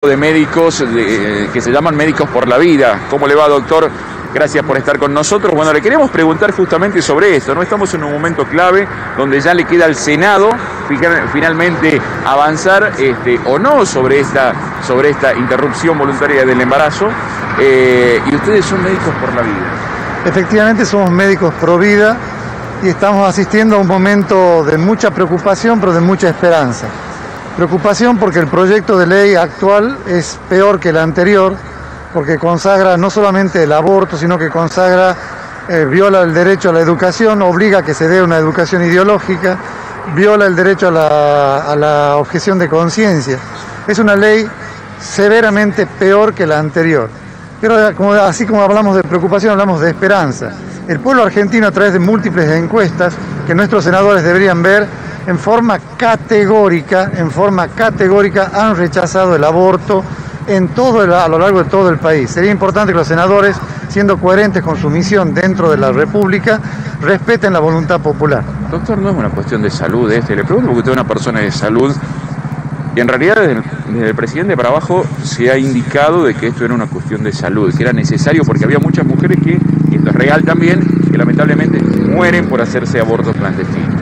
de médicos que se llaman Médicos por la Vida. ¿Cómo le va, doctor? Gracias por estar con nosotros. Bueno, le queremos preguntar justamente sobre esto, ¿no? Estamos en un momento clave donde ya le queda al Senado finalmente avanzar o no sobre esta interrupción voluntaria del embarazo. Y ustedes son Médicos por la Vida. Efectivamente somos Médicos pro vida y estamos asistiendo a un momento de mucha preocupación, pero de mucha esperanza. Preocupación porque el proyecto de ley actual es peor que el anterior, porque consagra no solamente el aborto, sino que viola el derecho a la educación, obliga a que se dé una educación ideológica, viola el derecho a la objeción de conciencia. Es una ley severamente peor que la anterior. Pero así como hablamos de preocupación, hablamos de esperanza. El pueblo argentino, a través de múltiples encuestas que nuestros senadores deberían ver, en forma categórica, han rechazado el aborto a lo largo de todo el país. Sería importante que los senadores, siendo coherentes con su misión dentro de la República, respeten la voluntad popular. Doctor, no es una cuestión de salud le pregunto porque usted es una persona de salud y en realidad desde el presidente para abajo se ha indicado de que esto era una cuestión de salud, que era necesario porque había muchas mujeres y esto es real también, que lamentablemente mueren por hacerse abortos clandestinos.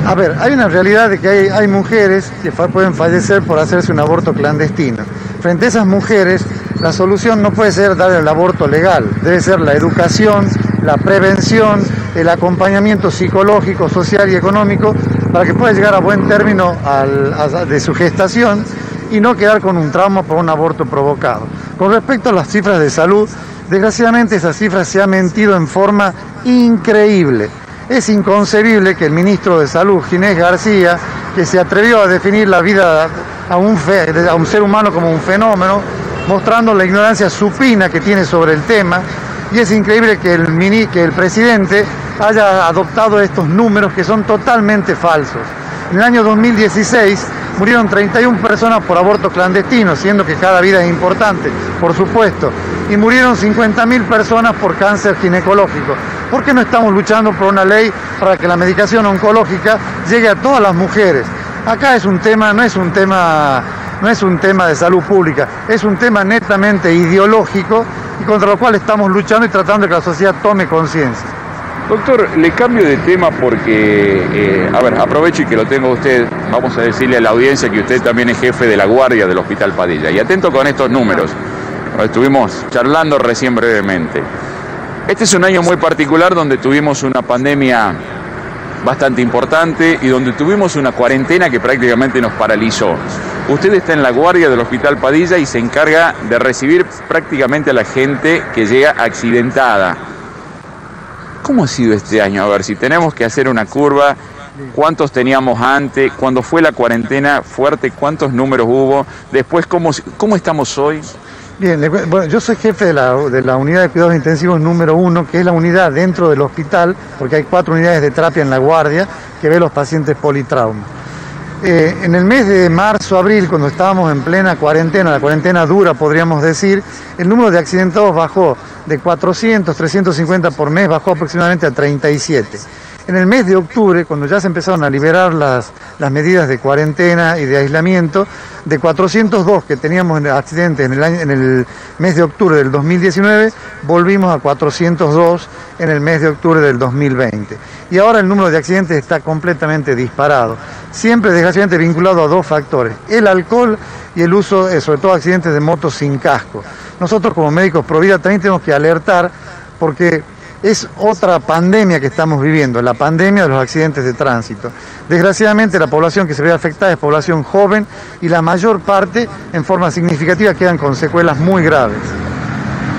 A ver, hay una realidad de que hay mujeres que pueden fallecer por hacerse un aborto clandestino. Frente a esas mujeres, la solución no puede ser dar el aborto legal, debe ser la educación, la prevención, el acompañamiento psicológico, social y económico para que pueda llegar a buen término de su gestación y no quedar con un trauma por un aborto provocado. Con respecto a las cifras de salud, desgraciadamente esas cifras se han mentido en forma increíble. Es inconcebible que el ministro de Salud, Ginés García, que se atrevió a definir la vida a un ser humano como un fenómeno, mostrando la ignorancia supina que tiene sobre el tema, y es increíble que el presidente haya adoptado estos números que son totalmente falsos. En el año 2016 murieron 31 personas por aborto clandestino, siendo que cada vida es importante, por supuesto, y murieron 50.000 personas por cáncer ginecológico. ¿Por qué no estamos luchando por una ley para que la medicación oncológica llegue a todas las mujeres? Acá no es un tema de salud pública, es un tema netamente ideológico y contra lo cual estamos luchando y tratando de que la sociedad tome conciencia. Doctor, le cambio de tema porque, aprovecho y que lo tengo usted, vamos a decirle a la audiencia que usted también es jefe de la guardia del Hospital Padilla. Y atento con estos números, estuvimos charlando recién brevemente. Este es un año muy particular donde tuvimos una pandemia bastante importante y donde tuvimos una cuarentena que prácticamente nos paralizó. Usted está en la guardia del Hospital Padilla y se encarga de recibir prácticamente a la gente que llega accidentada. ¿Cómo ha sido este año? A ver, si tenemos que hacer una curva, ¿cuántos teníamos antes? Cuando fue la cuarentena fuerte, ¿cuántos números hubo? Después, ¿cómo estamos hoy? Bien, bueno, yo soy jefe de la unidad de cuidados intensivos número 1, que es la unidad dentro del hospital, porque hay 4 unidades de terapia en la guardia que ve los pacientes politrauma. En el mes de marzo, abril, cuando estábamos en plena cuarentena, la cuarentena dura podríamos decir, el número de accidentados bajó de 400, 350 por mes, bajó aproximadamente a 37. En el mes de octubre, cuando ya se empezaron a liberar las medidas de cuarentena y de aislamiento, de 402 que teníamos en accidentes en el mes de octubre del 2019, volvimos a 402 en el mes de octubre del 2020. Y ahora el número de accidentes está completamente disparado, siempre desgraciadamente vinculado a 2 factores, el alcohol y el uso, sobre todo accidentes de motos sin casco. Nosotros como Médicos pro vida también tenemos que alertar porque es otra pandemia que estamos viviendo, la pandemia de los accidentes de tránsito. Desgraciadamente la población que se ve afectada es población joven y la mayor parte en forma significativa quedan con secuelas muy graves.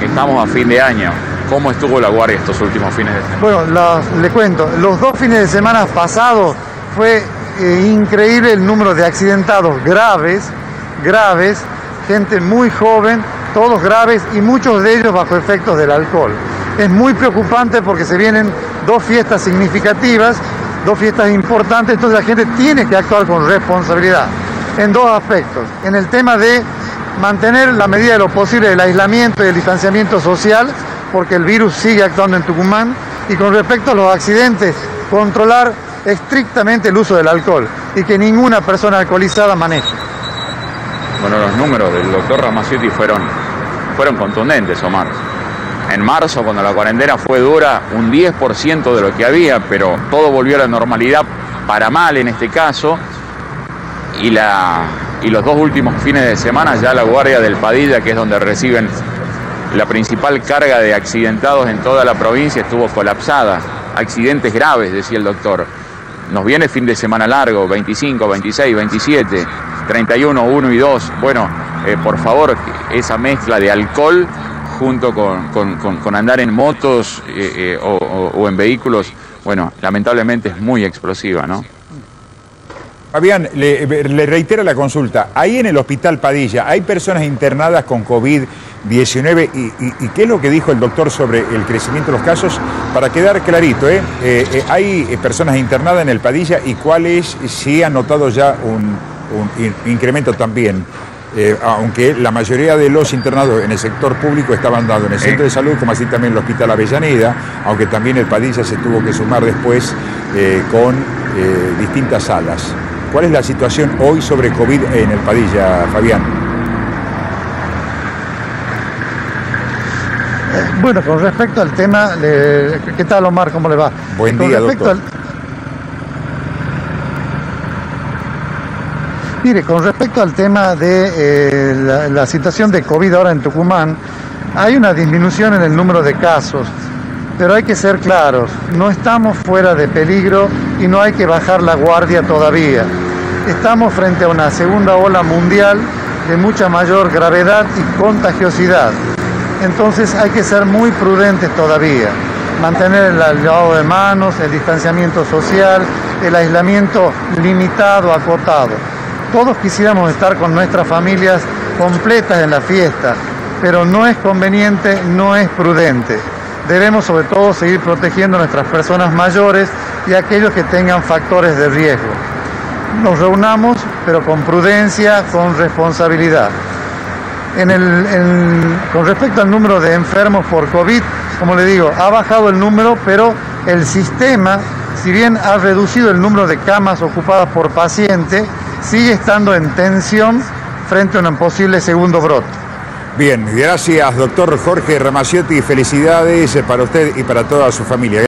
Estamos a fin de año. ¿Cómo estuvo la guardia estos últimos fines de semana? Bueno, le cuento, los 2 fines de semana pasados fue increíble el número de accidentados graves, gente muy joven, todos graves y muchos de ellos bajo efectos del alcohol. Es muy preocupante porque se vienen 2 fiestas significativas, 2 fiestas importantes, entonces la gente tiene que actuar con responsabilidad en 2 aspectos. En el tema de mantener la medida de lo posible del aislamiento y el distanciamiento social, porque el virus sigue actuando en Tucumán, y con respecto a los accidentes, controlar estrictamente el uso del alcohol y que ninguna persona alcoholizada maneje. Bueno, los números del doctor Ramaciotti fueron contundentes, Omar. En marzo, cuando la cuarentena fue dura, un 10% de lo que había, pero todo volvió a la normalidad, para mal en este caso, y los 2 últimos fines de semana ya la guardia del Padilla, que es donde reciben la principal carga de accidentados en toda la provincia, estuvo colapsada. Accidentes graves, decía el doctor. Nos viene fin de semana largo, 25, 26, 27, 31, 1 y 2. Bueno, por favor, esa mezcla de alcohol junto con andar en motos o en vehículos, bueno, lamentablemente es muy explosiva, ¿no? Fabián, le reitero la consulta. Ahí en el Hospital Padilla, ¿hay personas internadas con COVID-19? ¿Y qué es lo que dijo el doctor sobre el crecimiento de los casos? Para quedar clarito, ¿hay personas internadas en el Padilla y cuáles si han notado ya un incremento también? Aunque la mayoría de los internados en el sector público estaban dados en el centro de salud, como así también el Hospital Avellaneda, aunque también el Padilla se tuvo que sumar después con distintas salas. ¿Cuál es la situación hoy sobre COVID en el Padilla, Fabián? Bueno, con respecto al tema, ¿qué tal, Omar? ¿Cómo le va? Buen día, doctor. Mire, con respecto al tema de la situación de COVID ahora en Tucumán, hay una disminución en el número de casos, pero hay que ser claros, no estamos fuera de peligro y no hay que bajar la guardia todavía. Estamos frente a una segunda ola mundial de mucha mayor gravedad y contagiosidad. Entonces hay que ser muy prudentes todavía, mantener el lavado de manos, el distanciamiento social, el aislamiento limitado, acotado. Todos quisiéramos estar con nuestras familias completas en la fiesta, pero no es conveniente, no es prudente. Debemos sobre todo seguir protegiendo a nuestras personas mayores y a aquellos que tengan factores de riesgo. Nos reunamos, pero con prudencia, con responsabilidad. Con respecto al número de enfermos por COVID, como le digo, ha bajado el número, pero el sistema, si bien ha reducido el número de camas ocupadas por paciente, sigue estando en tensión frente a un posible segundo brote. Bien, gracias, doctor Jorge Ramaciotti. Felicidades para usted y para toda su familia.